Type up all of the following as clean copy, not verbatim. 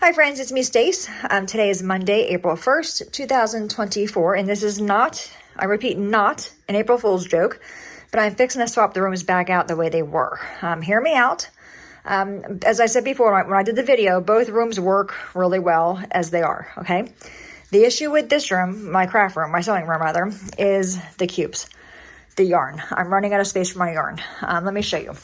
Hi friends, it's me Stace. Today is Monday, April 1st, 2024, and this is not, I repeat, not an April Fool's joke, but I'm fixing to swap the rooms back out the way they were. Hear me out. As I said before, when I did the video, both rooms work really well as they are, okay? The issue with this room, my craft room, my sewing room rather, is the cubes, the yarn. I'm running out of space for my yarn. Let me show you.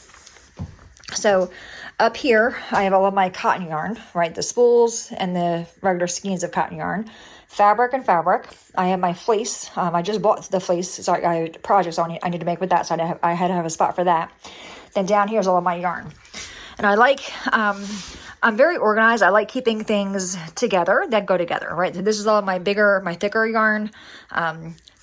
So up here, I have all of my cotton yarn, right? The spools and the regular skeins of cotton yarn, fabric and fabric. I have my fleece. I just bought the fleece. Sorry, I had projects I need to make with that, so I had to have a spot for that. Then down here is all of my yarn. And I like, I'm very organized. I like keeping things together that go together, right? So this is all my thicker yarn.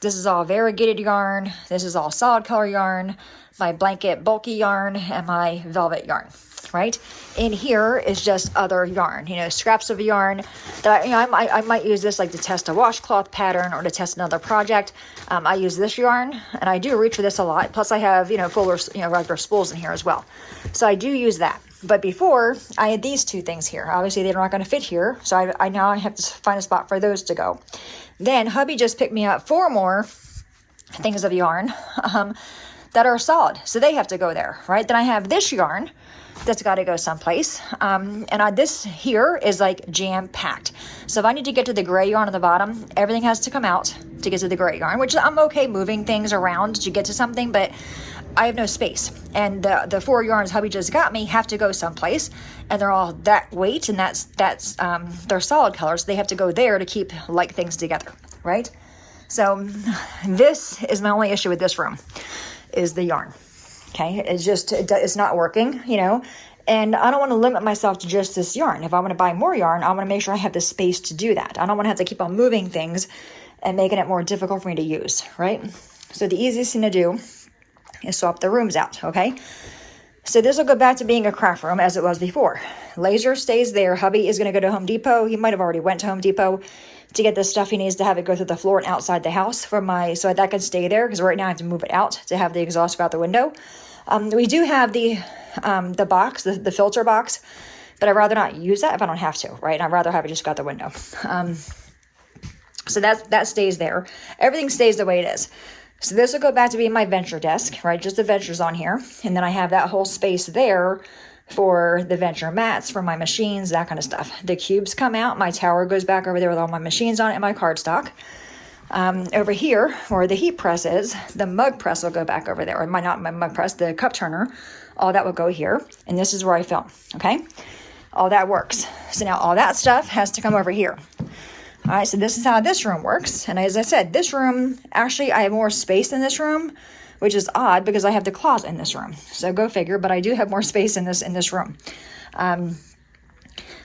This is all variegated yarn. This is all solid color yarn, my blanket bulky yarn, and my velvet yarn, right? In here is just other yarn, scraps of yarn that I might use this like to test a washcloth pattern or to test another project. I use this yarn, and I do reach for this a lot. Plus I have, fuller, regular spools in here as well. So I do use that. But before, I had these two things here. Obviously, they're not going to fit here, so I now have to find a spot for those to go. Then hubby just picked me up 4 more things of yarn that are solid, so they have to go there, right? Then I have this yarn that's got to go someplace, this here is like jam-packed. So if I need to get to the gray yarn on the bottom, everything has to come out to get to the gray yarn, which I'm okay moving things around to get to something, but I have no space, and the 4 yarns hubby just got me have to go someplace, and they're all that weight, and that's they're solid colors. They have to go there to keep like things together, right? So this is my only issue with this room, is the yarn. Okay, it's not working, and I don't want to limit myself to just this yarn. If I want to buy more yarn, I want to make sure I have the space to do that. I don't want to have to keep on moving things and making it more difficult for me to use, right? So the easiest thing to do is swap the rooms out, okay? So this will go back to being a craft room as it was before. Laser stays there. Hubby is going to go to Home Depot. He might have already went to Home Depot to get the stuff he needs to have it go through the floor and outside the house so that can stay there, because right now I have to move it out to have the exhaust go out the window. We do have the box, the filter box, but I'd rather not use that if I don't have to, right? I'd rather have it just go out the window. So that stays there. Everything stays the way it is. So this will go back to being my venture desk, right? Just the ventures on here. And then I have that whole space there for the venture mats, for my machines, that kind of stuff. The cubes come out. My tower goes back over there with all my machines on it and my cardstock. Over here, where the heat press is, the mug press will go back over there. Or not my mug press, the cup turner. All that will go here. And this is where I film, okay? All that works. So now all that stuff has to come over here. All right, so this is how this room works. And as I said, this room, actually, I have more space in this room, which is odd because I have the closet in this room. So go figure, but I do have more space in this room.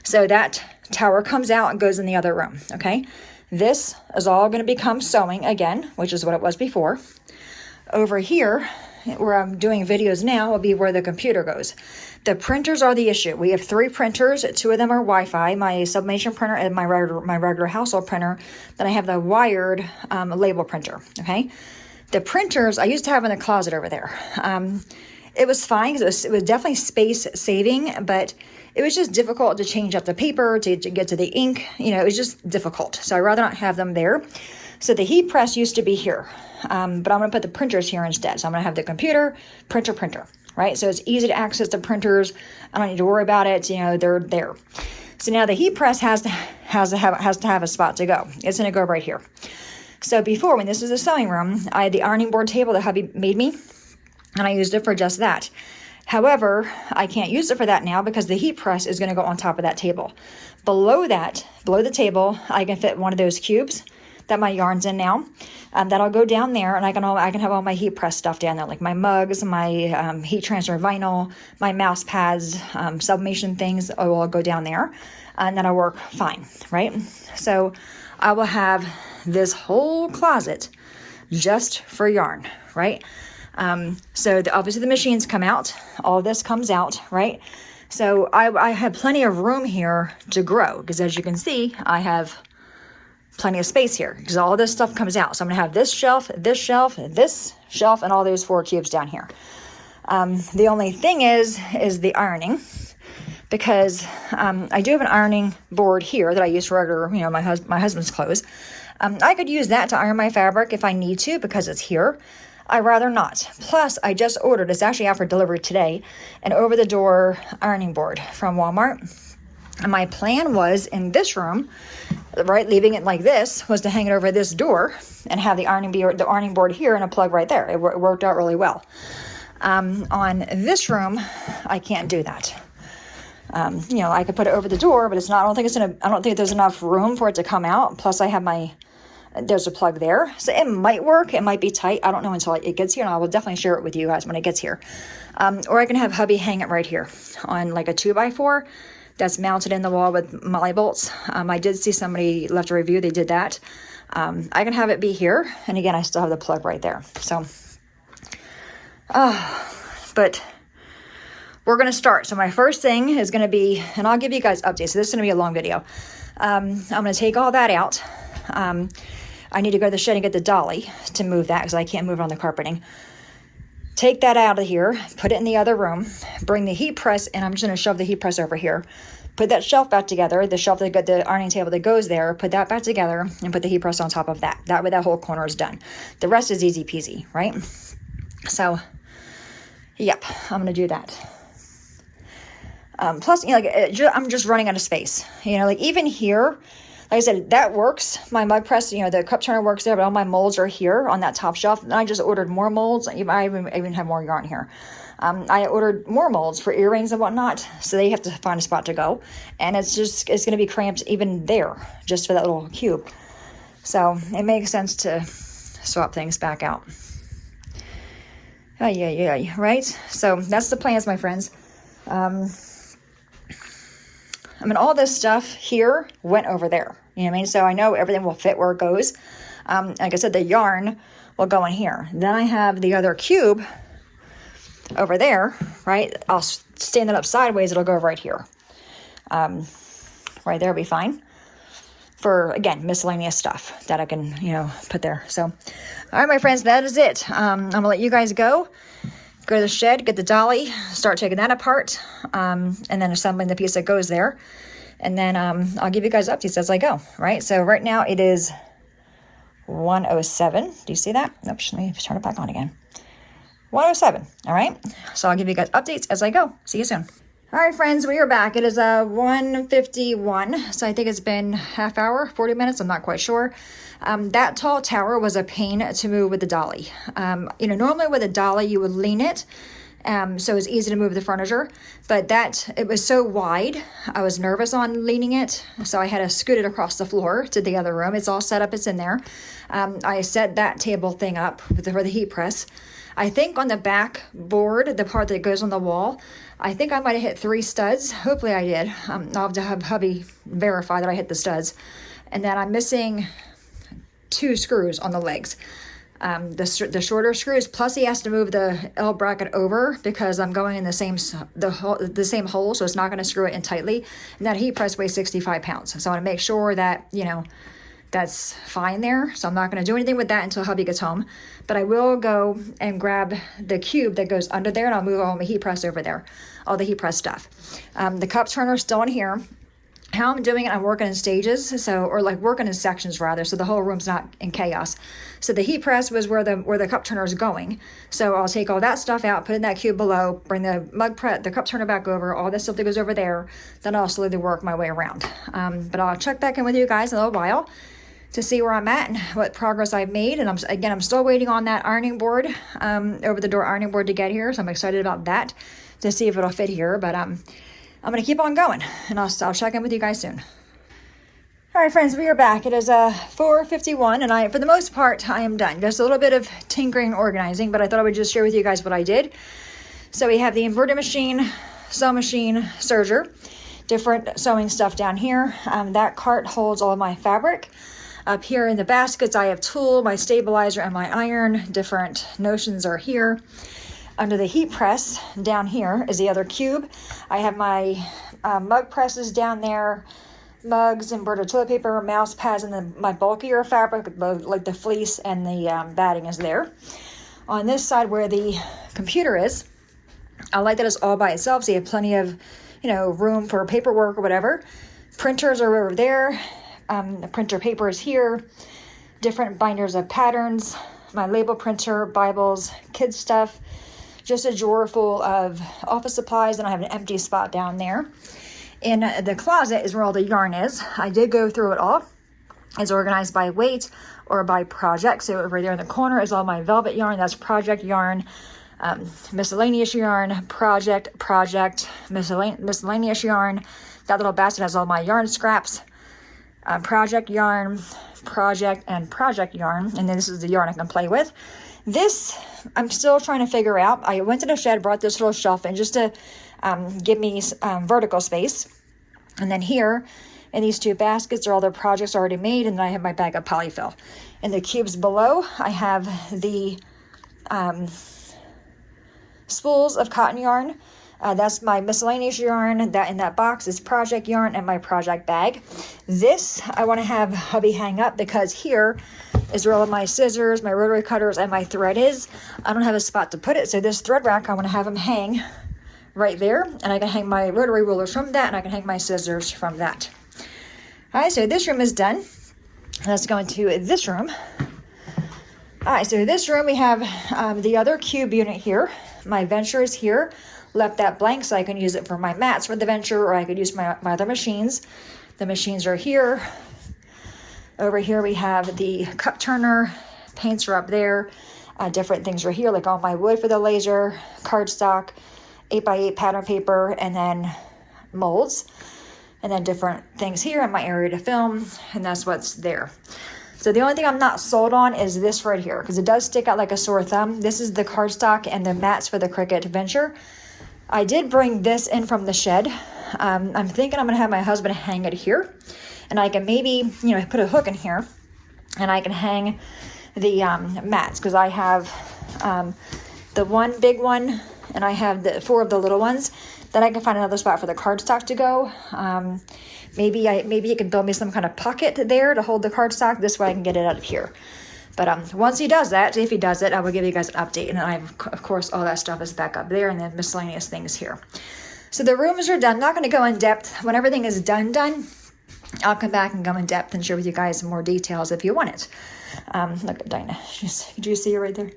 So that tower comes out and goes in the other room, okay? This is all going to become sewing again, which is what it was before. Over here, where I'm doing videos now, will be where the computer goes. The printers are the issue. We have 3 printers. 2 of them are Wi-Fi, my sublimation printer and my regular household printer. Then I have the wired label printer, okay? The printers I used to have in the closet over there. It was fine because it was definitely space saving, but it was just difficult to change out the paper, to get to the ink. It was just difficult. So I'd rather not have them there. So the heat press used to be here, but I'm going to put the printers here instead. So I'm going to have the computer, printer, right? So it's easy to access the printers. I don't need to worry about it. They're there. So now the heat press has to have a spot to go. It's going to go right here. So before, when this was a sewing room, I had the ironing board table that hubby made me, and I used it for just that. However, I can't use it for that now because the heat press is going to go on top of that table. Below the table, I can fit one of those cubes that my yarn's in now. That'll go down there, and I can have all my heat press stuff down there, like my mugs, my heat transfer vinyl, my mouse pads, sublimation things will all go down there, and that'll work fine, right? So I will have this whole closet just for yarn, right? So obviously the machines come out, all this comes out, right? So I have plenty of room here to grow, because as you can see, I have plenty of space here because all this stuff comes out. So I'm going to have this shelf, this shelf, this shelf, and all those 4 cubes down here. The only thing is the ironing, because I do have an ironing board here that I use for regular, my husband's clothes. I could use that to iron my fabric if I need to because it's here. I'd rather not. Plus, I just ordered, it's actually out for delivery today, an over-the-door ironing board from Walmart. And my plan was in this room, right, leaving it like this, was to hang it over this door and have the ironing board here and a plug right there. It worked out really well. On this room, I can't do that. I could put it over the door, but I don't think there's enough room for it to come out. Plus I have there's a plug there. So it might work. It might be tight. I don't know until it gets here, and I will definitely share it with you guys when it gets here. Or I can have hubby hang it right here on like a 2x4 that's mounted in the wall with molly bolts. I did see somebody left a review. They did that. I can have it be here. And again, I still have the plug right there. So, but we're going to start. So my first thing is going to be, and I'll give you guys updates. So this is going to be a long video. I'm going to take all that out. I need to go to the shed and get the dolly to move that because I can't move it on the carpeting. Take that out of here, put it in the other room, bring the heat press, and I'm just going to shove the heat press over here. Put that shelf back together, the shelf that got the ironing table that goes there, put that back together and put the heat press on top of that. That way that whole corner is done. The rest is easy peasy, right? So, yep, I'm going to do that. Plus, I'm just running out of space. Even here, like I said, that works. My mug press, the cup turner works there, but all my molds are here on that top shelf. And I just ordered more molds. I even have more yarn here. I ordered more molds for earrings and whatnot, so they have to find a spot to go. And it's going to be cramped even there, just for that little cube. So it makes sense to swap things back out. Yeah, right? So that's the plans, my friends. All this stuff here went over there. You know what I mean? So I know everything will fit where it goes. Like I said, the yarn will go in here. Then I have the other cube over there, right? I'll stand it up sideways. It'll go right here. Right there will be fine. For, again, miscellaneous stuff that I can, put there. So, all right, my friends, that is it. I'm going to let you guys go. Go to the shed, get the dolly, start taking that apart, and then assembling the piece that goes there. And then I'll give you guys updates as I go, right? So right now it is 1:07. Do you see that? Nope, let me turn it back on again. 1:07, all right? So I'll give you guys updates as I go. See you soon. All right, friends, we are back. It is 1:51, so I think it's been half hour, 40 minutes, I'm not quite sure. That tall tower was a pain to move with the dolly. Normally with a dolly, you would lean it, so it's easy to move the furniture, but it was so wide, I was nervous on leaning it, so I had to scoot it across the floor to the other room. It's all set up, it's in there. I set that table thing up for the heat press. I think on the back board, the part that goes on the wall, I think I might have hit 3 studs. Hopefully I did. I'll have to have hubby verify that I hit the studs. And then I'm missing 2 screws on the legs. The shorter screws, plus he has to move the L bracket over because I'm going in the same hole, so it's not going to screw it in tightly. And that heat press weighs 65 pounds. So I want to make sure that, that's fine there. So I'm not going to do anything with that until hubby gets home. But I will go and grab the cube that goes under there, and I'll move all my heat press over there, all the heat press stuff. The cup turner is still in here. How I'm doing it, I'm working in stages, or working in sections rather, so the whole room's not in chaos. So the heat press was where the cup turner is going. So I'll take all that stuff out, put it in that cube below, bring the cup turner back over, all that stuff that goes over there, then I'll slowly work my way around. But I'll check back in with you guys in a little while to see where I'm at and what progress I've made. And I'm still waiting on that ironing board, over the door ironing board to get here. So I'm excited about that to see if it'll fit here. But I'm going to keep on going, and I'll check in with you guys soon. All right, friends, we are back. It is 4:51, and for the most part, I am done. Just a little bit of tinkering and organizing, but I thought I would just share with you guys what I did. So we have the embroidery machine, sewing machine, serger, different sewing stuff down here. That cart holds all of my fabric. Up here in the baskets, I have tool, my stabilizer, and my iron. Different notions are here. Under the heat press, down here, is the other cube. I have my mug presses down there, mugs, embroidered toilet paper, mouse pads, and then my bulkier fabric, like the fleece and the batting is there. On this side where the computer is, I like that it's all by itself, so you have plenty of room for paperwork or whatever. Printers are over there. The printer paper is here. Different binders of patterns. My label printer, Bibles, kids stuff. Just a drawer full of office supplies, and I have an empty spot down there. In the closet is where all the yarn is. I did go through it all. It's organized by weight or by project. So over there in the corner is all my velvet yarn. That's project yarn. Miscellaneous yarn, project, miscellaneous yarn. That little basket has all my yarn scraps. Project yarn, project, and project yarn. And then this is the yarn I can play with. This, I'm still trying to figure out. I went to the shed, brought this little shelf in just to give me vertical space. And then here, in these two baskets are all the projects already made, and then I have my bag of polyfill. In the cubes below, I have the spools of cotton yarn. That's my miscellaneous yarn. That in that box is project yarn and my project bag. This I want to have hubby hang up because here is where all of my scissors, my rotary cutters, and my thread is. I don't have a spot to put it, so this thread rack I want to have him hang right there, and I can hang my rotary rulers from that, and I can hang my scissors from that. All right, so this room is done. Let's go into this room. All right, so this room we have the other cube unit here. My Venture is here. Left that blank so I can use it for my mats for the Venture, or I could use my other machines. The machines are here. Over here we have the cup turner. Paints are up there. Different things are here, like all my wood for the laser, cardstock, 8x8 pattern paper, and then molds. And then different things here in my area to film, and that's what's there. So the only thing I'm not sold on is this right here, because it does stick out like a sore thumb. This is the cardstock and the mats for the Cricut Venture. I did bring this in from the shed. I'm thinking I'm gonna have my husband hang it here, and I can maybe, put a hook in here, and I can hang the mats, because I have the one big one, and I have the 4 of the little ones. Then I can find another spot for the cardstock to go. Maybe you can build me some kind of pocket there to hold the cardstock. This way I can get it out of here. But once he does that, if he does it, I will give you guys an update. And I, of course, all that stuff is back up there, and then miscellaneous things here. So the rooms are done. I'm not going to go in depth. When everything is done, I'll come back and go in depth and share with you guys some more details if you want it. Look at Dinah. Did you see her right there?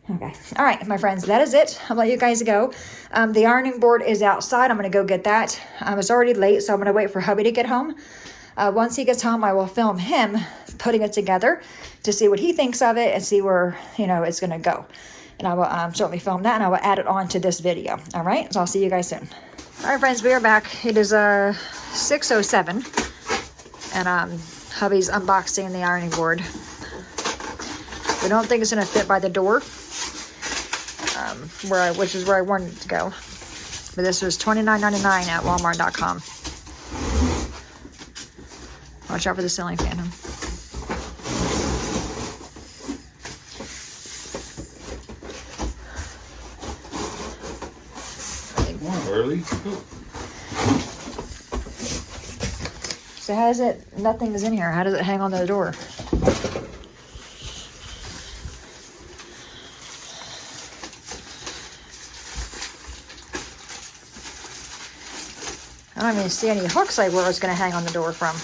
Okay. All right, my friends, that is it. I'll let you guys go. The ironing board is outside. I'm going to go get that. It's already late, so I'm going to wait for hubby to get home. Once he gets home, I will film him putting it together to see what he thinks of it and see where, it's going to go. And I will certainly film that, and I will add it on to this video. All right, so I'll see you guys soon. All right, friends, we are back. It is 6:07, and hubby's unboxing the ironing board. I don't think it's going to fit by the door, which is where I wanted it to go. But this was $29.99 at Walmart.com. Watch out for the ceiling fan. Early. So how is it? Nothing is in here. How does it hang on the door? I don't even see any hooks like where it's going to hang on the door from.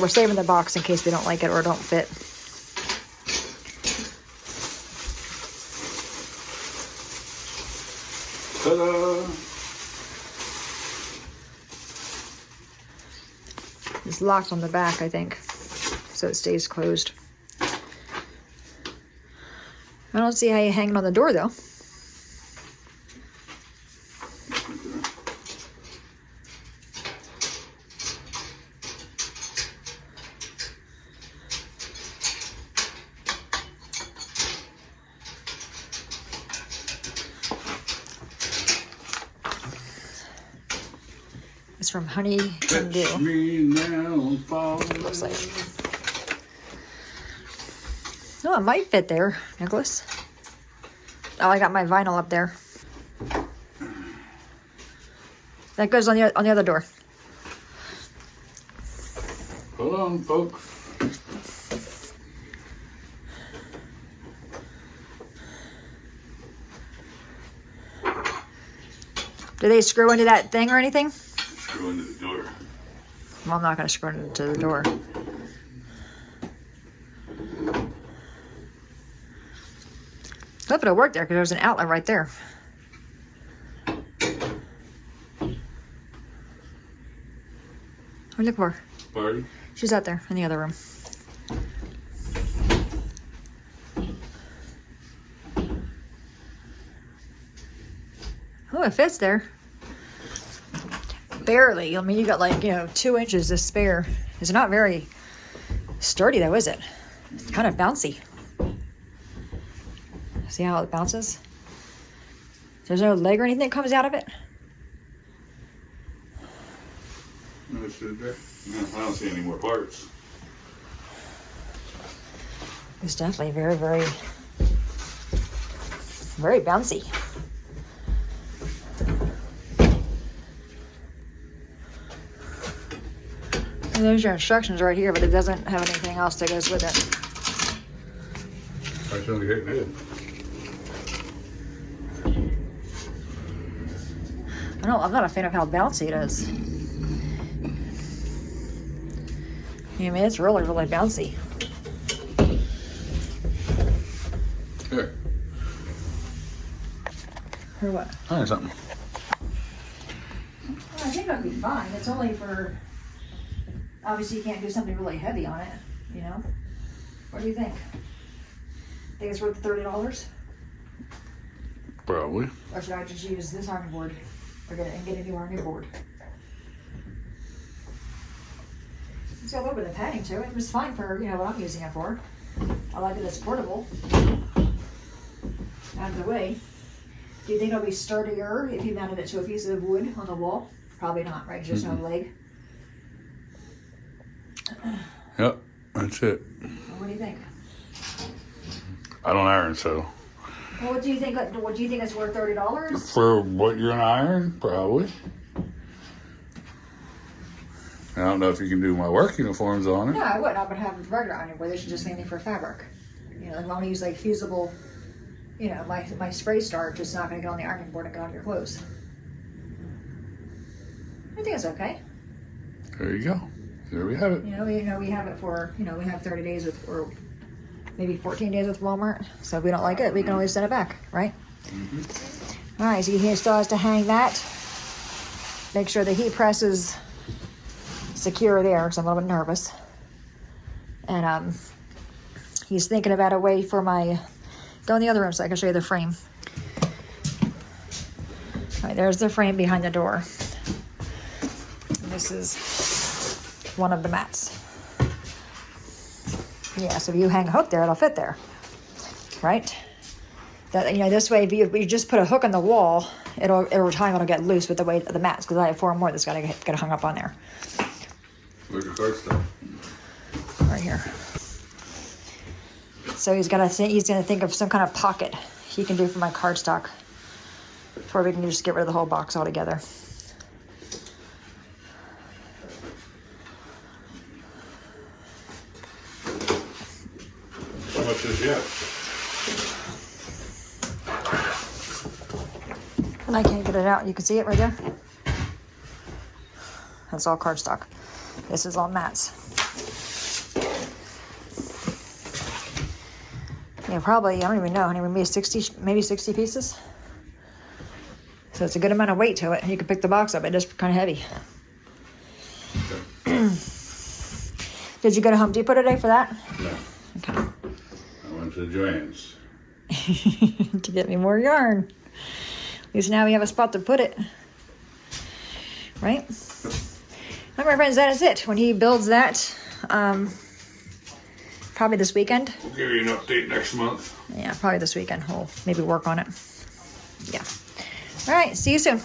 We're saving the box in case we don't like it or don't fit. Ta-da! It's locked on the back, I think, so it stays closed. I don't see how you hang it on the door, though. It's from Honey and Dew. Looks like it. Oh, it might fit there, Nicholas. Oh, I got my vinyl up there. That goes on the other door. Hold on, folks. Do they screw into that thing or anything? Screw into the door. Well, I'm not going to screw into the door. Hope it'll work there because there's an outlet right there. What are you looking for? Party? She's out there in the other room. Oh, it fits there. Barely. I mean, you got like, 2 inches to spare. It's not very sturdy though, is it? It's kind of bouncy. See how it bounces? There's no leg or anything that comes out of it? No, it's there. No, I don't see any more parts. It's definitely very, very, very bouncy. And there's your instructions right here, but it doesn't have anything else that goes with it. I shouldn't get it. I'm not a fan of how bouncy it is. I mean, it's really, really bouncy. Here. Or what? Find something. Well, I think that'd be fine. It's only for, obviously you can't do something really heavy on it, What do you think? Think it's worth the $30? Probably. Or should I just use this ironing board? Or get a new ironing board? It's got a little bit of padding to it. It's fine for, what I'm using it for. I like that it's portable. Out of the way. Do you think it'll be sturdier if you mounted it to a piece of wood on the wall? Probably not, right? There's no leg. Yep, that's it. Well, what do you think? I don't iron, so. Well, what do you think? What do you think it's worth? $30? For what you're gonna iron, probably. I don't know if you can do my work uniforms on it. No, I wouldn't. I would have regular ironing board. They should just mainly for fabric. If I want to use like fusible, my spray starch is not going to go on the ironing board and go on your clothes. I think it's okay. There you go. There we have it. We have it for, we have 30 days with, or maybe 14 days with Walmart. So if we don't like it, we can always send it back, right? Mm-hmm. All right, so he still has to hang that. Make sure the heat press is secure there, because I'm a little bit nervous. And he's thinking about a way for go in the other room so I can show you the frame. All right, there's the frame behind the door. And this is one of the mats. Yeah, so if you hang a hook there, it'll fit there, right? That this way, if you just put a hook on the wall, over time it'll get loose with the weight of the mats, because I have 4 more that's gotta get hung up on there. Where's your card stuff? Right here. So he's gonna think of some kind of pocket he can do for my cardstock, before we can just get rid of the whole box altogether. How much is yet? And I can't get it out. You can see it right there. That's all cardstock. This is all mats. Yeah, probably, I don't even know, maybe 60 pieces. So it's a good amount of weight to it. You can pick the box up. It is kind of heavy. Okay. Did you go to Home Depot today for that? No. Okay. I went to Joann's. To get me more yarn. At least now we have a spot to put it. Right? All right, my friends, that is it. When he builds that, probably this weekend. We'll give you an update next month. Yeah, probably this weekend. We'll maybe work on it. Yeah. All right, see you soon.